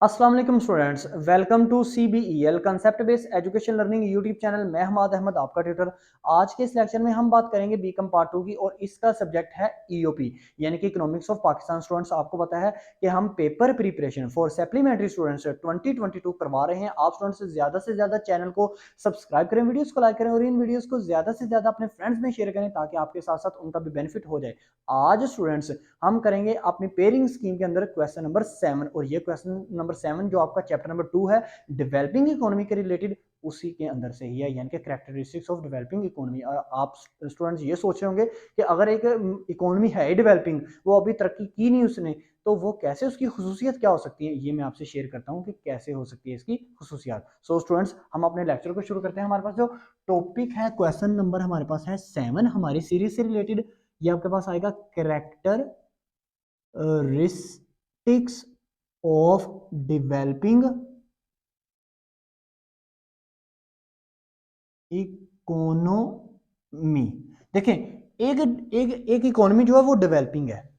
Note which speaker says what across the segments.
Speaker 1: अस्सलाम वालेकुम students, welcome to CBEL concept based education learning YouTube channel. मैं हमाद अहमद आपका ट्यूटर। आज के इस लेक्चर में हम बात करेंगे बीकॉम पार्ट 2 की और इसका सब्जेक्ट है EOP यानी कि इकोनॉमिक्स ऑफ पाकिस्तान। स्टूडेंट्स, आपको पता है कि हम paper preparation for supplementary students 2022 करवा रहे हैं। आप स्टूडेंट्स से ज़्यादा चैनल को सब्सक्राइब करें, वीडियोज़ को लाइक करें और इन वीडियोज़ को ज़्यादा से ज़्यादा अपने फ्रेंड्स में शेयर करें ताकि आपके साथ साथ उनका भी बेनिफिट हो जाए। आज स्टूडेंट्स हम करेंगे अपनी पेयरिंग स्कीम के अंदर क्वेश्चन नंबर 7 और ये क्वेश्चन नंबर 7 जो आपका चैप्टर नंबर 2 है डेवलपिंग इकोनॉमी के रिलेटेड, उसी के अंदर से ही है, यानी कि कैरेक्टरिस्टिक्स ऑफ डेवलपिंग इकोनॉमी। आप स्टूडेंट्स ये सोच रहे होंगे कि अगर एक इकोनॉमी है डेवलपिंग, वो अभी तरक्की की नहीं उसने, तो वो कैसे, उसकी खुसूसियत क्या हो सकती है, ये मैं आपसे शेयर करता हूँ कि कैसे हो सकती है इसकी खुसूसियत। सो स्टूडेंट्स, हम अपने लेक्चर को शुरू करते हैं। हमारे पास जो टॉपिक है, क्वेश्चन नंबर हमारे पास है 7 हमारी सीरीज से रिलेटेड। ये आपके पास आएगा कैरेक्टरिस्टिक्स ऑफ डेवलपिंग इकोनॉमी। देखें, एक एक एक इकोनॉमी जो है वो डेवलपिंग है,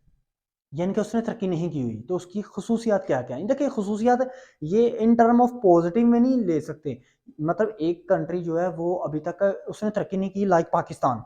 Speaker 1: यानी कि उसने तरक्की नहीं की हुई, तो उसकी खसूसियात क्या क्या है। देखिए, खसूसियात ये इन टर्म ऑफ पॉजिटिव में नहीं ले सकते। मतलब एक कंट्री जो है वो अभी तक उसने तरक्की नहीं की, लाइक पाकिस्तान,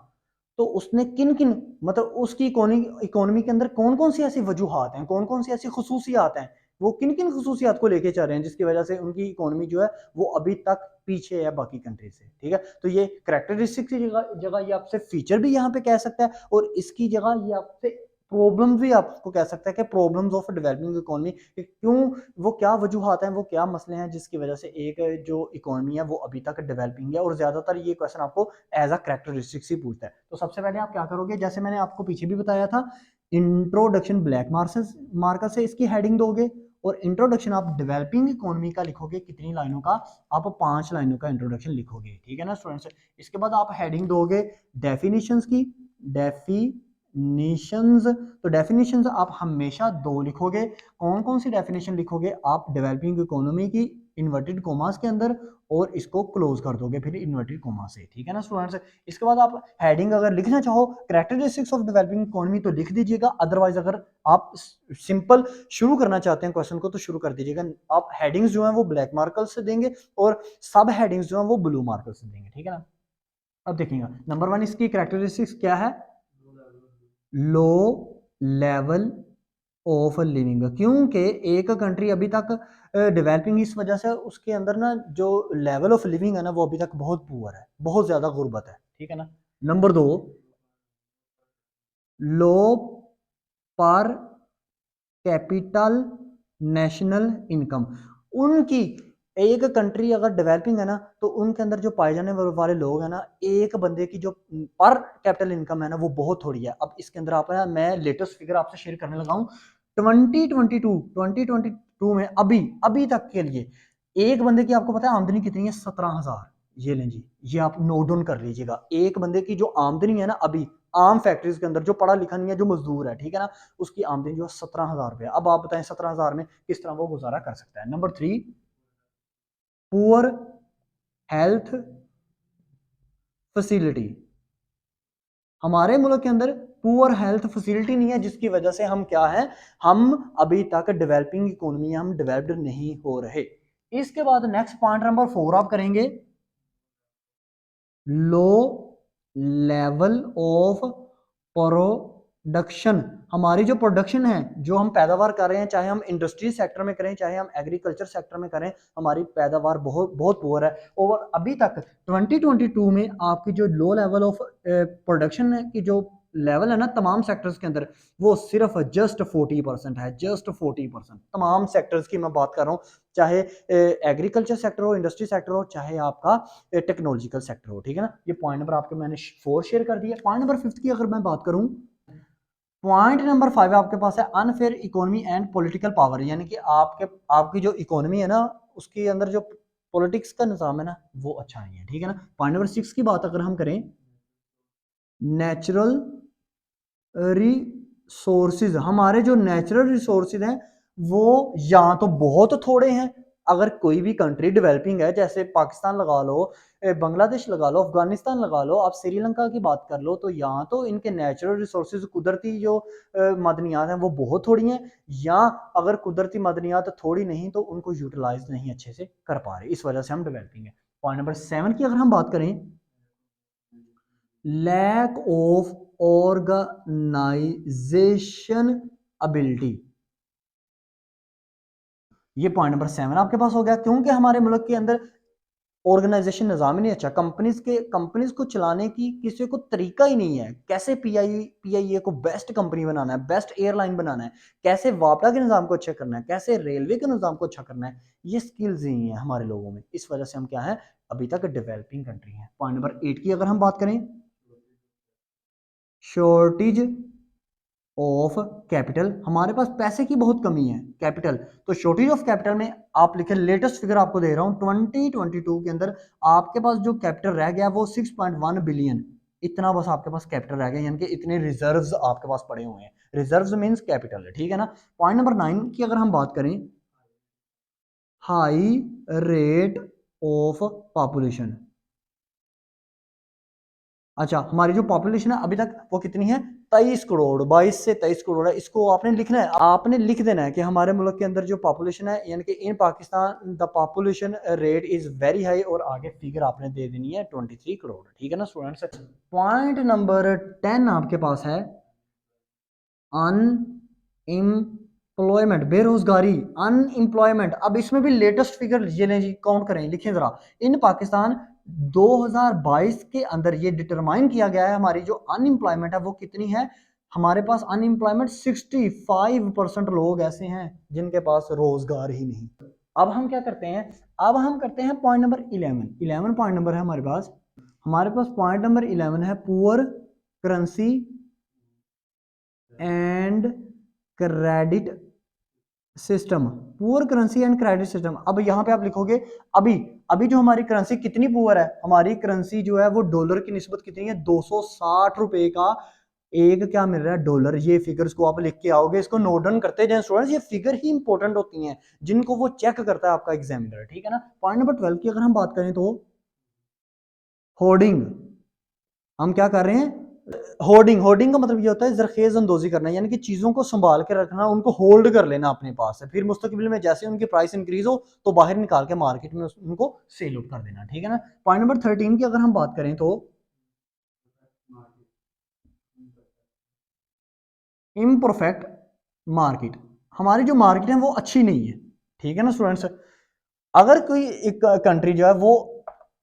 Speaker 1: तो उसने किन किन, मतलब उसकी इकोनॉमी के अंदर कौन कौन सी ऐसी वजूहात हैं, कौन कौन सी ऐसी खसूसियात हैं, वो किन किन खसूसियात को लेके चल रहे हैं जिसकी वजह से उनकी इकोनॉमी जो है वो अभी तक पीछे है बाकी कंट्री से। ठीक है, तो ये करेक्टरिस्टिक की जगह जगह ये आपसे फीचर भी यहाँ पे कह सकता है और इसकी जगह ये आपसे प्रॉब्लम भी आपको कह सकता है कि प्रॉब्लम्स ऑफ डेवलपिंग इकोनॉमी, क्यों, वो क्या वजूहात हैं, वो क्या मसले हैं जिसकी वजह से एक जो इकोनॉमी है वो अभी तक डेवलपिंग है। और ज्यादातर ये क्वेश्चन आपको एज अ करेक्टरिस्टिक्स ही पूछता है। तो सबसे पहले आप क्या करोगे, जैसे मैंने आपको पीछे भी बताया था, इंट्रोडक्शन ब्लैक मार्कर से इसकी हेडिंग दोगे और इंट्रोडक्शन आप डेवलपिंग इकोनॉमी का लिखोगे कितनी लाइनों का, आप 5 लाइनों का इंट्रोडक्शन लिखोगे। ठीक है ना स्टूडेंट्स। इसके बाद आप हेडिंग दोगे डेफिनेशंस की, डेफिनेशंस, तो डेफिनेशंस आप हमेशा 2 लिखोगे। कौन कौन सी डेफिनेशन लिखोगे आप, डेवलपिंग इकोनॉमी की इन्वर्टेड कोमास के अंदर, और इसको क्लोज कर दोगे फिर इन्वर्टेड कोमा से। ठीक है ना स्टूडेंट्स। इसके बाद आप हेडिंग अगर लिखना चाहो कैरेक्टरिस्टिक्स ऑफ डेवलपिंग इकोनॉमी तो लिख दीजिएगा, अदरवाइज अगर आप सिंपल शुरू करना चाहते हैं क्वेश्चन को तो शुरू कर दीजिएगा। आप हेडिंग्स जो है वो ब्लैक मार्कर से देंगे और सब हेडिंग्स जो है वो ब्लू मार्कर से देंगे। ठीक है ना। अब देखिएगा, नंबर 1 इसकी कैरेक्टरिस्टिक्स क्या है, लो लेवल ऑफ लिविंग, क्योंकि एक कंट्री अभी तक डेवलपिंग इस वजह से उसके अंदर ना जो लेवल ऑफ लिविंग है ना वो अभी तक बहुत पुअर है, बहुत ज्यादा गुर्बत है। ठीक है ना। नंबर 2, लो पर कैपिटल नेशनल इनकम, उनकी, एक कंट्री अगर डेवलपिंग है ना तो उनके अंदर जो पाए जाने वाले लोग हैं ना, एक बंदे की जो पर कैपिटल इनकम है ना वो बहुत थोड़ी है। अब इसके अंदर आप, मैं लेटेस्ट फिगर आपसे शेयर करने लगा हूँ। 2022 में अभी अभी तक के लिए एक बंदे की, आपको पता है आमदनी कितनी है, 17,000। ये लें जी, ये आप नोट डाउन कर लीजिएगा। एक बंदे की जो आमदनी है ना अभी आम फैक्ट्रीज के अंदर, जो पढ़ा लिखा नहीं है, जो मजदूर है, ठीक है ना, उसकी आमदनी जो है 17,000 रुपया। अब आप बताएं 17,000 में किस तरह वो गुजारा कर सकता है। नंबर 3, पुअर हेल्थ फैसिलिटी, हमारे मुल्क के अंदर पुअर हेल्थ फैसिलिटी नहीं है जिसकी वजह से हम क्या है, हम अभी तक डेवलपिंग इकोनॉमी, हम डेवलप्ड नहीं हो रहे। इसके बाद नेक्स्ट पॉइंट नंबर 4 आप करेंगे, लो लेवल ऑफ प्रोडक्शन, हमारी जो प्रोडक्शन है, जो हम पैदावार कर रहे हैं, चाहे हम इंडस्ट्री सेक्टर में करें चाहे हम एग्रीकल्चर सेक्टर में करें, हमारी पैदावार बहुत बहुत पुअर है। और अभी तक 2022 में आपकी जो लो लेवल ऑफ प्रोडक्शन है की जो लेवल है ना तमाम सेक्टर्स के अंदर, वो सिर्फ जस्ट 40% है, जस्ट 40%। तमाम सेक्टर्स की मैं बात कर रहा हूँ, चाहे एग्रीकल्चर सेक्टर हो, इंडस्ट्री सेक्टर हो, चाहे आपका टेक्नोलॉजिकल सेक्टर हो। ठीक है ना। ये पॉइंट नंबर आपके मैंने 4 शेयर कर दिया। पॉइंट नंबर 5 की अगर मैं बात करूं, पॉइंट नंबर 5 आपके पास है unfair economy and political power, यानी कि आपकी जो इकोनॉमी है ना उसके अंदर जो पॉलिटिक्स का निजाम है ना वो अच्छा नहीं है। ठीक है ना। पॉइंट नंबर 6 की बात अगर हम करें, नेचुरल रिसोर्सेज, हमारे जो नेचुरल रिसोर्सेज हैं वो या तो बहुत थोड़े हैं अगर कोई भी कंट्री डेवलपिंग है, जैसे पाकिस्तान लगा लो, बांग्लादेश लगा लो, अफगानिस्तान लगा लो, आप श्रीलंका की बात कर लो, तो यहाँ तो इनके नेचुरल रिसोर्सेज कुदरती जो मदनियात हैं वो बहुत थोड़ी हैं, या अगर कुदरती मदनियात थोड़ी नहीं तो उनको यूटिलाइज नहीं अच्छे से कर पा रहे, इस वजह से हम डेवलपिंग है। पॉइंट नंबर 7 की अगर हम बात करें, लैक ऑफ ऑर्गेनाइजेशन एबिलिटी, ये पॉइंट नंबर 7 आपके पास हो गया, क्योंकि हमारे मुल्क के अंदर ऑर्गेनाइजेशन निज़ाम ही नहीं अच्छा, कंपनीज को चलाने की किसी को तरीका ही नहीं है, कैसे पीआईए को बेस्ट कंपनी बनाना है, बेस्ट एयरलाइन बनाना है, कैसे वापडा के निज़ाम को अच्छा करना है, कैसे रेलवे के निज़ाम को अच्छा करना है, ये स्किल्स ही नहीं है हमारे लोगों में, इस वजह से हम क्या है, अभी तक डेवलपिंग कंट्री है। पॉइंट नंबर 8 की अगर हम बात करें, शॉर्टेज ऑफ कैपिटल, हमारे पास पैसे की बहुत कमी है, कैपिटल, तो शॉर्टेज ऑफ कैपिटल में आप लिखे, लेटेस्ट फिगर आपको दे रहा हूं 2022 के अंदर आपके पास जो कैपिटल रह गया वो 6.1 बिलियन, इतना बस आपके पास कैपिटल रह गया, यानी कि इतने रिजर्व्स आपके पास पड़े हुए हैं, रिजर्व्स मींस कैपिटल है, ठीक है ना। पॉइंट नंबर 9 की अगर हम बात करें, हाई रेट ऑफ पॉपुलेशन, अच्छा हमारी जो पॉपुलेशन है अभी तक वो कितनी है, 23 करोड़, 22 से 23 करोड़ है, इसको आपने लिखना है, आपने लिख देना है कि हमारे मुल्क के अंदर जो पॉपुलेशन है, यानी कि in Pakistan the population rate is very high, और आगे फिगर आपने दे देनी है 23 करोड़, ठीक है ना स्टूडेंट्स। पॉइंट नंबर 10 आपके पास है, अनएम्प्लॉयमेंट, बेरोजगारी, अनएम्प्लॉयमेंट, अब इसमें भी लेटेस्ट फिगर ये लें जी, काउंट करें, लिखें जरा, इन पाकिस्तान 2022 के अंदर ये डिटरमाइन किया गया है हमारी जो अनएम्प्लॉयमेंट है वो कितनी है, हमारे पास अनएम्प्लॉयमेंट 65% लोग ऐसे हैं जिनके पास रोजगार ही नहीं। अब हम क्या करते हैं, अब हम करते हैं पॉइंट नंबर 11 पॉइंट नंबर है हमारे पास पॉइंट नंबर 11 है, poor currency and credit system, poor currency and credit system. अब यहां पे आप लिखोगे, अभी अभी जो हमारी करेंसी कितनी पुअर है, हमारी करेंसी जो है वो डॉलर की निस्बत कितनी है, 260 रुपए का एक क्या मिल रहा है, डॉलर। ये फिगर्स को आप लिख के आओगे, इसको नोट डाउन करते जाएं स्टूडेंट्स, ये फिगर ही इंपॉर्टेंट होती हैं जिनको वो चेक करता है आपका एग्जामिनर, ठीक है ना। पॉइंट नंबर 12 की अगर हम बात करें तो, होर्डिंग, हम क्या कर रहे हैं, होर्डिंग, होर्डिंग का मतलब ये होता है जरखेज अंदोजी करना, यानी कि चीजों को संभाल के रखना, उनको होल्ड कर लेना अपने पास है, फिर मुस्तकबिल में जैसे उनकी प्राइस इंक्रीज हो तो बाहर निकाल के मार्केट में उनको सेल आउट कर देना, ठीक है ना। पॉइंट नंबर 13 की अगर हम बात करें तो, इम्परफेक्ट मार्केट, हमारी जो मार्केट है वो अच्छी नहीं है, ठीक है ना स्टूडेंट्स। अगर कोई एक कंट्री जो है वो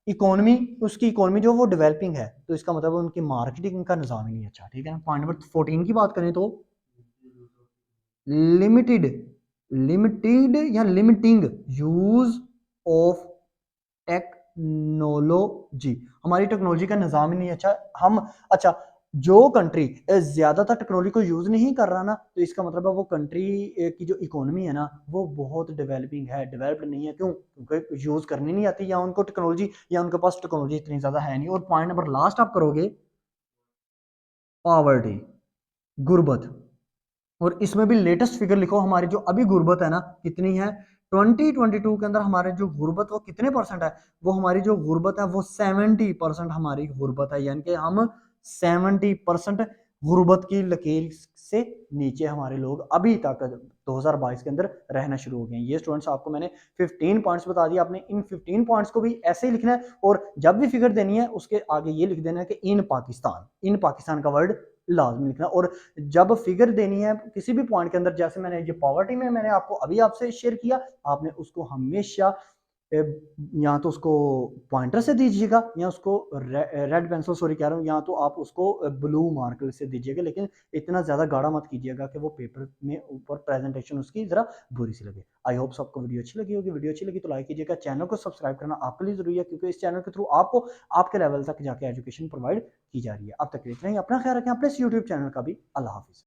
Speaker 1: इकोनॉमी, उसकी इकोनॉमी जो वो डेवलपिंग है, तो इसका मतलब उनकी मार्केटिंग का निज़ाम ही नहीं अच्छा, ठीक है ना। पॉइंट नंबर 14 की बात करें तो, लिमिटेड, लिमिटेड या लिमिटिंग यूज ऑफ टेक्नोलॉजी, हमारी टेक्नोलॉजी का निज़ाम ही नहीं अच्छा, हम अच्छा, जो कंट्री ज्यादातर टेक्नोलॉजी को यूज नहीं कर रहा ना, तो इसका मतलब है वो कंट्री की जो इकोनॉमी है ना वो बहुत डेवलपिंग है, डेवलप्ड नहीं है, क्यों, क्योंकि यूज करनी नहीं आती, या उनको टेक्नोलॉजी, या उनके पास टेक्नोलॉजी इतनी ज्यादा है नहीं। और पॉइंट नंबर लास्ट आप करोगे, पॉवर्टी, गुर्बत, और इसमें भी लेटेस्ट फिगर लिखो, हमारी जो अभी गुर्बत है ना कितनी है, 2022 के अंदर हमारे जो गुर्बत वो कितने परसेंट है, वो हमारी जो गुर्बत है वो 70% हमारी गुर्बत है, यानी कि हम 70% गुर्बत की लकीर से नीचे हमारे लोग अभी तक 2022 के अंदर रहना शुरू हो गए हैं। ये स्टूडेंट्स आपको मैंने 15 पॉइंट्स बता दिए, आपने इन 15 पॉइंट्स को भी ऐसे ही लिखना है, और जब भी फिगर देनी है उसके आगे ये लिख देना है कि इन पाकिस्तान का वर्ड लाजमी लिखना। और जब फिगर देनी है किसी भी पॉइंट के अंदर, जैसे मैंने ये पॉवर्टी में मैंने आपको अभी आपसे शेयर किया, आपने उसको हमेशा या तो उसको पॉइंटर से दीजिएगा, या उसको रेड पेंसिल, सॉरी कह रहा हूँ, या तो आप उसको ब्लू मार्कर से दीजिएगा, लेकिन इतना ज़्यादा गाढ़ा मत कीजिएगा कि वो पेपर में ऊपर प्रेजेंटेशन उसकी ज़रा बुरी सी लगे। आई होप सबको वीडियो अच्छी लगी होगी, वीडियो अच्छी लगी तो लाइक कीजिएगा, चैनल को सब्सक्राइब करना आपके लिए ज़रूरी है, क्योंकि इस चैनल के थ्रू आपको आपके लेवल तक जाके एजुकेशन प्रोवाइड की जा रही है। अब तक इतना ही, अपना ख्याल रखें, अपने इस यूट्यूब चैनल का भी। अल्लाह हाफिज़।